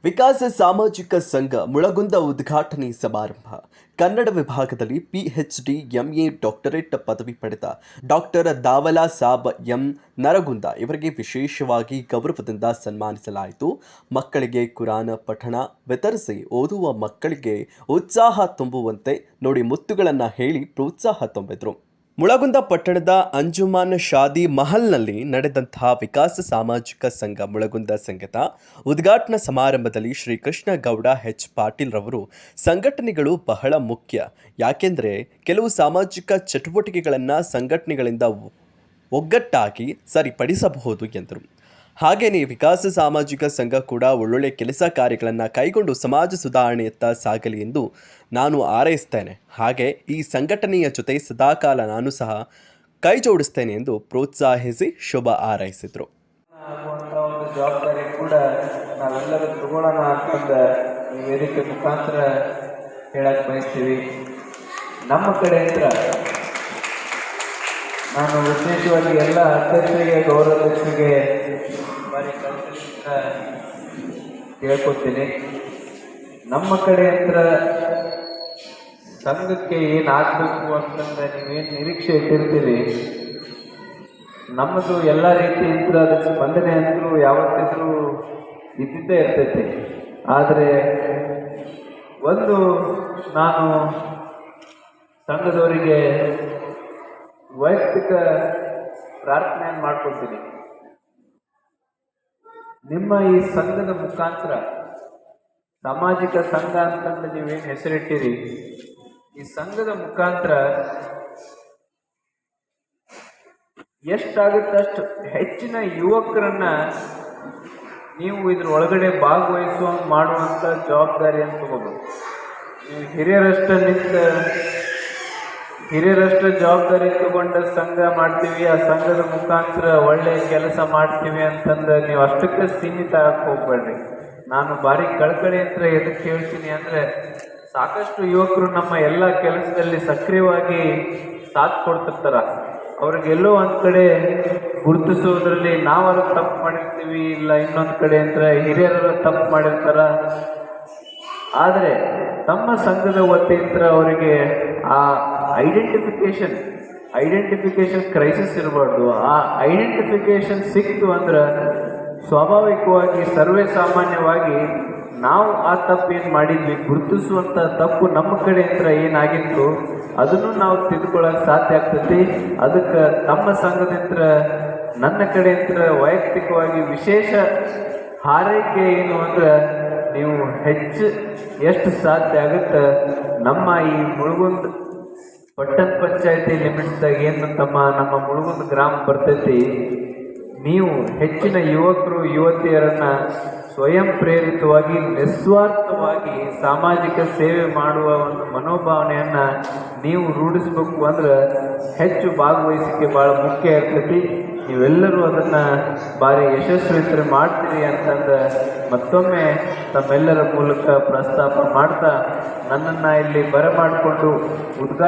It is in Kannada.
ವಿಕಾಸ ಸಾಮಾಜಿಕ ಸಂಘ ಮುಳಗುಂದ ಉದ್ಘಾಟನೆ ಸಮಾರಂಭ. ಕನ್ನಡ ವಿಭಾಗದಲ್ಲಿ ಪಿಎಚ್ಡಿ ಎಂಎ ಡಾಕ್ಟರೇಟ್ ಪದವಿ ಪಡೆದ ಡಾಕ್ಟರ್ ದಾವಲಾ ಸಾಬ್ ಎಂ ನರಗುಂದ ಇವರಿಗೆ ವಿಶೇಷವಾಗಿ ಗೌರವದಿಂದ ಸನ್ಮಾನಿಸಲಾಯಿತು. ಮಕ್ಕಳಿಗೆ ಕುರಾನ್ ಪಠಣ ವಿತರಿಸಿ ಓದುವ ಮಕ್ಕಳಿಗೆ ಉತ್ಸಾಹ ತುಂಬುವಂತೆ ನೋಡಿ ಮುತ್ತುಗಳನ್ನು ಹೇಳಿ ಪ್ರೋತ್ಸಾಹ ತುಂಬಿದರು. ಮುಳಗುಂದ ಪಟ್ಟಣದ ಅಂಜುಮನ್ ಶಾದಿ ಮಹಲ್ನಲ್ಲಿ ನಡೆದಂತಹ ವಿಕಾಸ ಸಾಮಾಜಿಕ ಸಂಘ ಮುಳಗುಂದ ಸಂಘದ ಉದ್ಘಾಟನಾ ಸಮಾರಂಭದಲ್ಲಿ ಶ್ರೀಕೃಷ್ಣ ಗೌಡ ಎಚ್ ಪಾಟೀಲ್ ರವರು ಸಂಘಟನೆಗಳು ಬಹಳ ಮುಖ್ಯ, ಯಾಕೆಂದರೆ ಕೆಲವು ಸಾಮಾಜಿಕ ಚಟುವಟಿಕೆಗಳನ್ನು ಸಂಘಟನೆಗಳಿಂದ ಒಗ್ಗಟ್ಟಾಗಿ ಸರಿಪಡಿಸಬಹುದು ಎಂದರು. ಹಾಗೆಯೇ ವಿಕಾಸ ಸಾಮಾಜಿಕ ಸಂಘ ಕೂಡ ಒಳ್ಳೊಳ್ಳೆ ಕೆಲಸ ಕಾರ್ಯಗಳನ್ನು ಕೈಗೊಂಡು ಸಮಾಜ ಸುಧಾರಣೆಯತ್ತ ಸಾಗಲಿ ಎಂದು ನಾನು ಹಾರೈಸ್ತೇನೆ. ಹಾಗೆ ಈ ಸಂಘಟನೆಯ ಜೊತೆ ಸದಾಕಾಲ ನಾನು ಸಹ ಕೈ ಜೋಡಿಸ್ತೇನೆ ಎಂದು ಪ್ರೋತ್ಸಾಹಿಸಿ ಶುಭ ಹಾರೈಸಿದರು. ಜವಾಬ್ದಾರಿ ಕೂಡ ನಾವೆಲ್ಲರೂ ತಗೊಳ್ಳೋಣ ಅಂತಂದ ಈ ವೇದಿಕೆ ಮುಖಾಂತರ ಹೇಳಕ್ಕೆ ಬಯಸ್ತೀವಿ. ನಮ್ಮ ಕಡೆಯಿಂದ ನಾನು ವಿಶೇಷವಾಗಿ ಎಲ್ಲ ಅಧ್ಯಕ್ಷರಿಗೆ ಗೌರವಾಧ್ಯಕ್ಷರಿಗೆ ಬಾರಿ ಕಲ್ಪನೆಯಿಂದ ಕೇಳ್ಕೊತೀನಿ. ನಮ್ಮ ಕಡೆಯಿಂದ ಸಂಘಕ್ಕೆ ಏನಾಗಬೇಕು ಅಂತಂದ್ರೆ ನೀವೇನು ನಿರೀಕ್ಷೆ ಇಟ್ಟಿರ್ತೀರಿ, ನಮ್ಮದು ಎಲ್ಲ ರೀತಿಯಿಂದ ಅದಕ್ಕೆ ಸ್ಪಂದನೆ ಅಂತೂ ಯಾವತ್ತಿದ್ರೂ ಇದ್ದಿದ್ದೇ ಇರ್ತೈತಿ. ಆದರೆ ಒಂದು ನಾನು ಸಂಘದವರಿಗೆ ವೈಯಕ್ತಿಕ ಪ್ರಾರ್ಥನೆಯನ್ನು ಮಾಡ್ಕೊಳ್ತೀನಿ. ನಿಮ್ಮ ಈ ಸಂಘದ ಮುಖಾಂತರ ಸಾಮಾಜಿಕ ಸಂಘ ಅಂತಂದು ನೀವೇನು ಹೆಸರಿಟ್ಟಿರಿ, ಈ ಸಂಘದ ಮುಖಾಂತರ ಎಷ್ಟಾಗುತ್ತೆ ಅಷ್ಟು ಹೆಚ್ಚಿನ ಯುವಕರನ್ನ ನೀವು ಇದ್ರ ಒಳಗಡೆ ಮಾಡುವಂಥ ಜವಾಬ್ದಾರಿಯನ್ನು ತಗೋಬೇಕು. ನೀವು ಹಿರಿಯರಷ್ಟು ಜವಾಬ್ದಾರಿ ತಗೊಂಡ ಸಂಘ ಮಾಡ್ತೀವಿ, ಆ ಸಂಘದ ಮುಖಾಂತರ ಒಳ್ಳೆ ಕೆಲಸ ಮಾಡ್ತೀವಿ ಅಂತಂದು ನೀವು ಅಷ್ಟಕ್ಕೆ ಸೀಮಿತ ಆಗಕ್ಕೆ ಹೋಗ್ಬೇಡ್ರಿ. ನಾನು ಭಾರಿ ಕಳಕಳಿ ಅಂತ ಎದಕ್ಕೆ ಹೇಳ್ತೀನಿ ಅಂದರೆ, ಸಾಕಷ್ಟು ಯುವಕರು ನಮ್ಮ ಎಲ್ಲ ಕೆಲಸದಲ್ಲಿ ಸಕ್ರಿಯವಾಗಿ ಸಾಥ್ ಕೊಡ್ತಿರ್ತಾರ. ಅವ್ರಿಗೆಲ್ಲೋ ಒಂದು ಕಡೆ ಗುರುತಿಸೋದ್ರಲ್ಲಿ ನಾವರು ತಪ್ಪು ಮಾಡಿರ್ತೀವಿ, ಇಲ್ಲ ಇನ್ನೊಂದು ಕಡೆ ಅಂದರೆ ಹಿರಿಯರು ತಪ್ಪು ಮಾಡಿರ್ತಾರ. ಆದರೆ ತಮ್ಮ ಸಂಘದ ವತಿಯಿಂದ ಅವರಿಗೆ ಆ ಐಡೆಂಟಿಫಿಕೇಶನ್ ಕ್ರೈಸಿಸ್ ಇರಬಾರ್ದು. ಆ ಐಡೆಂಟಿಫಿಕೇಶನ್ ಸಿಕ್ತು ಅಂದ್ರೆ ಸ್ವಾಭಾವಿಕವಾಗಿ ಸರ್ವೇ ಸಾಮಾನ್ಯವಾಗಿ ನಾವು ಆ ತಪ್ಪು ಏನು ಮಾಡಿದ್ವಿ, ಗುರುತಿಸುವಂಥ ತಪ್ಪು ನಮ್ಮ ಕಡೆಯಿಂದ ಏನಾಗಿತ್ತು ಅದನ್ನು ನಾವು ತಿದ್ದುಕೊಳ್ಳೋಕೆ ಸಾಧ್ಯ ಆಗ್ತೈತಿ. ಅದಕ್ಕೆ ತಮ್ಮ ಸಂಘದಿಂದ ನನ್ನ ಕಡೆಯಿಂದ ವೈಯಕ್ತಿಕವಾಗಿ ವಿಶೇಷ ಹಾರೈಕೆ ಏನು ಅಂದ್ರೆ, ನೀವು ಎಷ್ಟು ಸಾಧ್ಯ ಆಗುತ್ತೆ ನಮ್ಮ ಈ ಮುಳಗುಂದ ಪಟ್ಟಣ ಪಂಚಾಯತಿ ಲಿಮಿಟ್ಸ್ದಾಗ ಏನು ನಮ್ಮ ಮುಳಗುಂದ ಗ್ರಾಮ ಬರ್ತೈತಿ, ನೀವು ಹೆಚ್ಚಿನ ಯುವಕರು ಯುವತಿಯರನ್ನು ಸ್ವಯಂ ಪ್ರೇರಿತವಾಗಿ ನಿಸ್ವಾರ್ಥವಾಗಿ ಸಾಮಾಜಿಕ ಸೇವೆ ಮಾಡುವ ಒಂದು ಮನೋಭಾವನೆಯನ್ನು ನೀವು ರೂಢಿಸ್ಬೇಕು ಅಂದ್ರೆ ಹೆಚ್ಚು ಭಾಗವಹಿಸಿಕೆ ಭಾಳ ಮುಖ್ಯ ಇರ್ತೈತಿ. ನೀವೆಲ್ಲರೂ ಅದನ್ನು ಭಾರಿ ಯಶಸ್ವಿ ಮಾಡ್ತೀರಿ ಅಂತಂದು ಮತ್ತೊಮ್ಮೆ ತಮ್ಮೆಲ್ಲರ ಮೂಲಕ ಪ್ರಸ್ತಾಪ ಮಾಡ್ತಾ ನನ್ನನ್ನು ಇಲ್ಲಿ ಬರಮಾಡಿಕೊಂಡು ಉದ್ಘಾಟನೆ